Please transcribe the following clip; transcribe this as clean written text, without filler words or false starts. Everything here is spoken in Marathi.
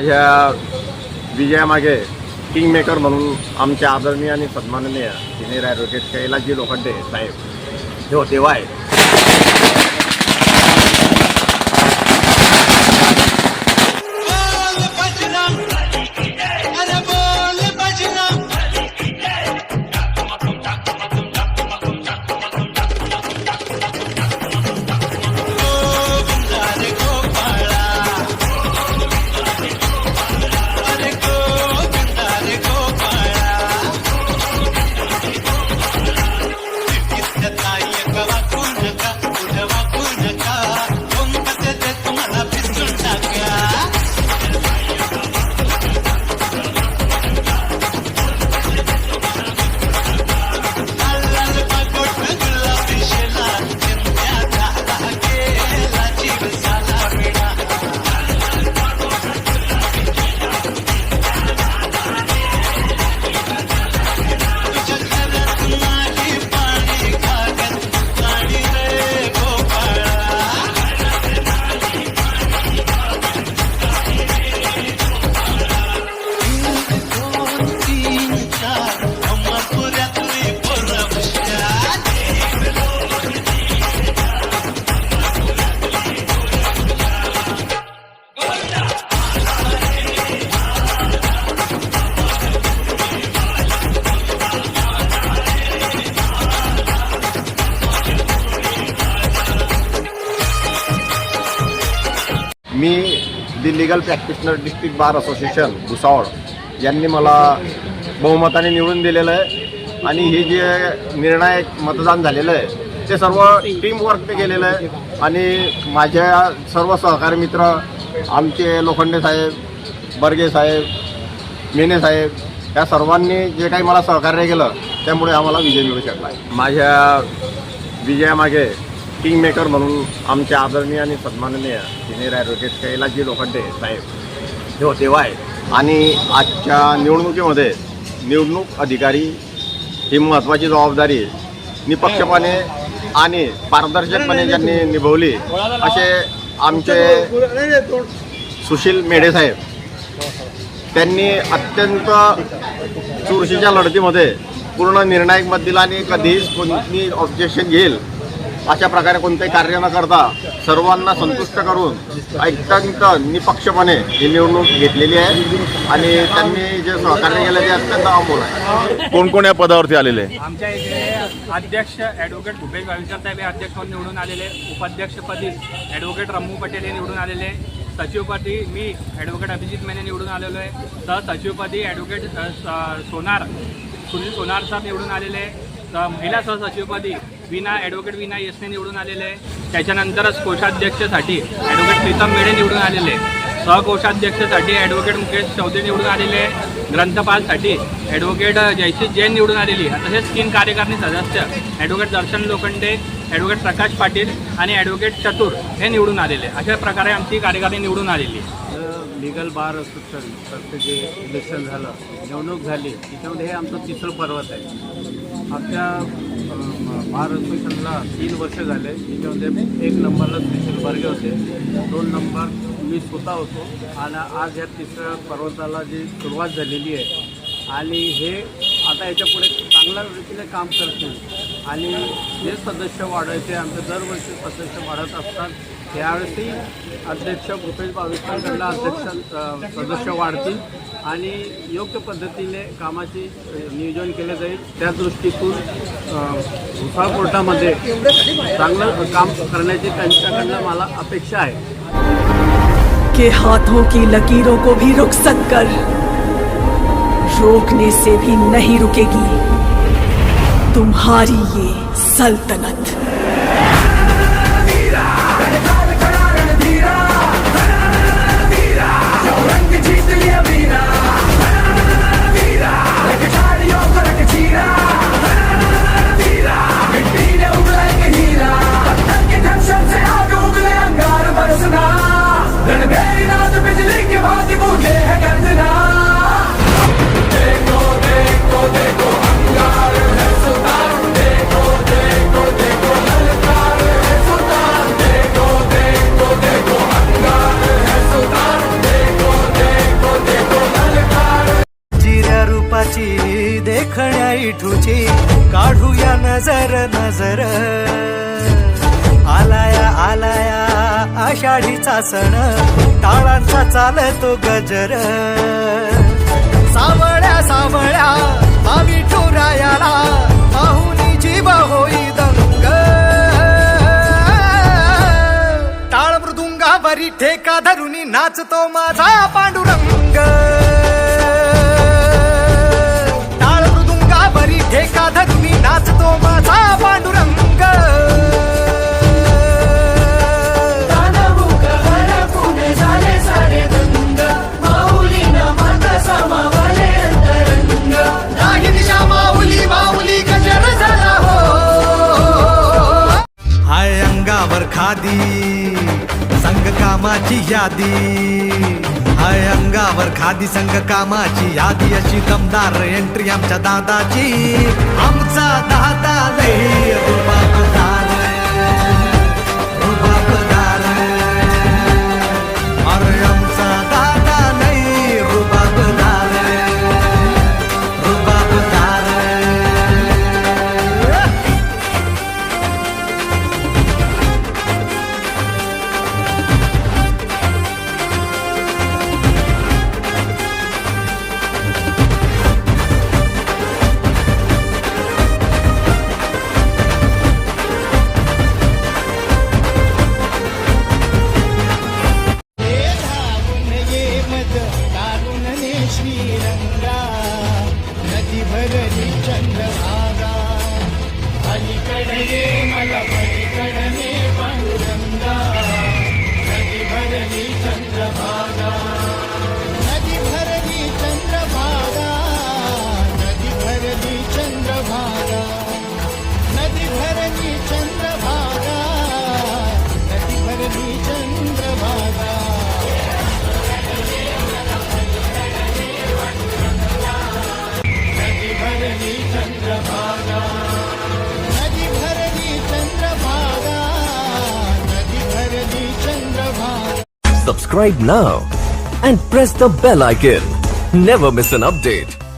माझ्या विजयामागे किंग मेकर म्हणून आमचे आदरणीय आणि सन्माननीय सिनियर ॲडव्होकेट कैलासजी लोखंडे साहेब हे होते Y. Me the legal practitioner district bar association Bhusawal यांनी मला बहुमताने निवडून दिलेलं आहे आणि हे जे निर्णायक मतदान झालेलं आहे ते सर्व टीमवर्कने केलेलं आहे. आणि माझ्या सर्व सहकारी मित्र आमचे लोखंडे साहेब, बर्गे साहेब, मेने साहेब या सर्वांनी जे काही मला सहकार्य केलं त्यामुळे आम्हाला विजय मिळू शकला आहे. माझ्या विजयामागे किंग मेकर म्हणून आमचे आदरणीय आणि सन्माननीय सिनियर ॲडव्होकेट कैलासजी लोखंडे साहेब हे होते वाय. आणि आजच्या निवडणुकीमध्ये निवडणूक अधिकारी ही महत्त्वाची जबाबदारी निपक्षपाने आणि पारदर्शकपणे ज्यांनी निभवली असे आमचे सुशील मेढे साहेब. त्यांनी अत्यंत चुरशीच्या लढतीमध्ये पूर्ण निर्णायक मत दिला आणि कधीच कोणी ऑब्जेक्शन घेईल अशा प्रकारे कोणतेही कार्य न करता सर्वांना संतुष्ट करून अत्यंत निपक्षपणे ही निवडणूक घेतलेली आहे आणि त्यांनी जे सहकार्य केलं ते अत्यंत अमोल आहे. कोण कोण या पदावरती आलेले? आमच्या इथे अध्यक्ष ॲडव्होकेट भूपेश भाविकर साहेब हे अध्यक्ष म्हणून निवडून आलेले. उपाध्यक्षपदी ॲडव्होकेट रम्मू पटेल हे निवडून आलेले. सचिवपदी मी ॲडव्होकेट अभिजित मेने निवडून आलेलो आहे. सहसचिवपदी ॲडव्होकेट सुनील सोनार साहेब निवडून आलेले. महिला सहसचिवपदी ॲडव्होकेट विना येसने निवडून आलेले आहे. त्याच्यानंतरच कोषाध्यक्षसाठी ॲडव्होकेट प्रीतम मेढे निवडून आलेले. सहकोषाध्यक्षसाठी ॲडव्होकेट मुकेश चौधरी निवडून आलेले. ग्रंथपालसाठी ॲडव्होकेट जयश्री जैन निवडून आलेली. तसेच 3 कार्यकारिणी सदस्य ॲडव्होकेट दर्शन लोखंडे, ॲडव्होकेट प्रकाश पाटील आणि ॲडव्होकेट चतुर हे निवडून आलेले. अशा प्रकारे आमची कार्यकारिणी निवडून आलेली. लीगल बार असोसिएशन जे इलेक्शन झालं, निवडणूक झाली, त्याच्यामध्ये हे आमचं तिसरं पर्वत आहे. आमच्या बार असोसिएशनला 3 वर्ष झाले. त्याच्यामध्ये 1 नंबरला सुशील बर्गे होते, 2 नंबर मी स्वतः होतो आणि आज ह्या तिसऱ्या पर्वताला जी सुरुवात झालेली आहे आणि हे आता याच्यापुढे चांगल्या रीतीने काम करतील आणि जे सदस्य वाढायचे आमचे दरवर्षी सदस्य वाढत असतात. यावेळेसही अध्यक्ष भूपेश भाविकांकडला अध्यक्ष सदस्य वाढतील आणि योग्य पद्धतीने कामाची नियोजन केले जाईल. त्या दृष्टीतून भुसावळ कोर्टामध्ये चांगलं काम करण्याची त्यांच्याकडनं मला अपेक्षा आहे. के हाथों की लकीरों को भी रुखसत कर रोकने से भी नहीं रुकेगी तुम्हारी ये सल्तनत. देखो देखो अंगार है सुल्तान, देखो देखो देखो देखण्या इठूची काढूया नजर नजर आलाया आलाया आषाढीचा सण टाळांचा चालतो गजर सावळ्या सावळ्या विठुरायाला पाहुनी जीव होई दंग टाळ मृदुंगावरी ठेका धरुनी नाचतो माझा पांडुरंग टाळ मृदुंगावरी ठेका धरुनी नाचतो माझा पांडुरंग हाय अंगावर खादी संग कामाची यादी हाय अंगावर खादी संग कामाची यादी अशी दमदार एंट्री आमच्या दादाची आमचा दादा लई रुबाबदार रुबाबदार अरे आमचा दादा लई रुबाबदार रुबाबदार Subscribe now and press the bell icon. Never miss an update.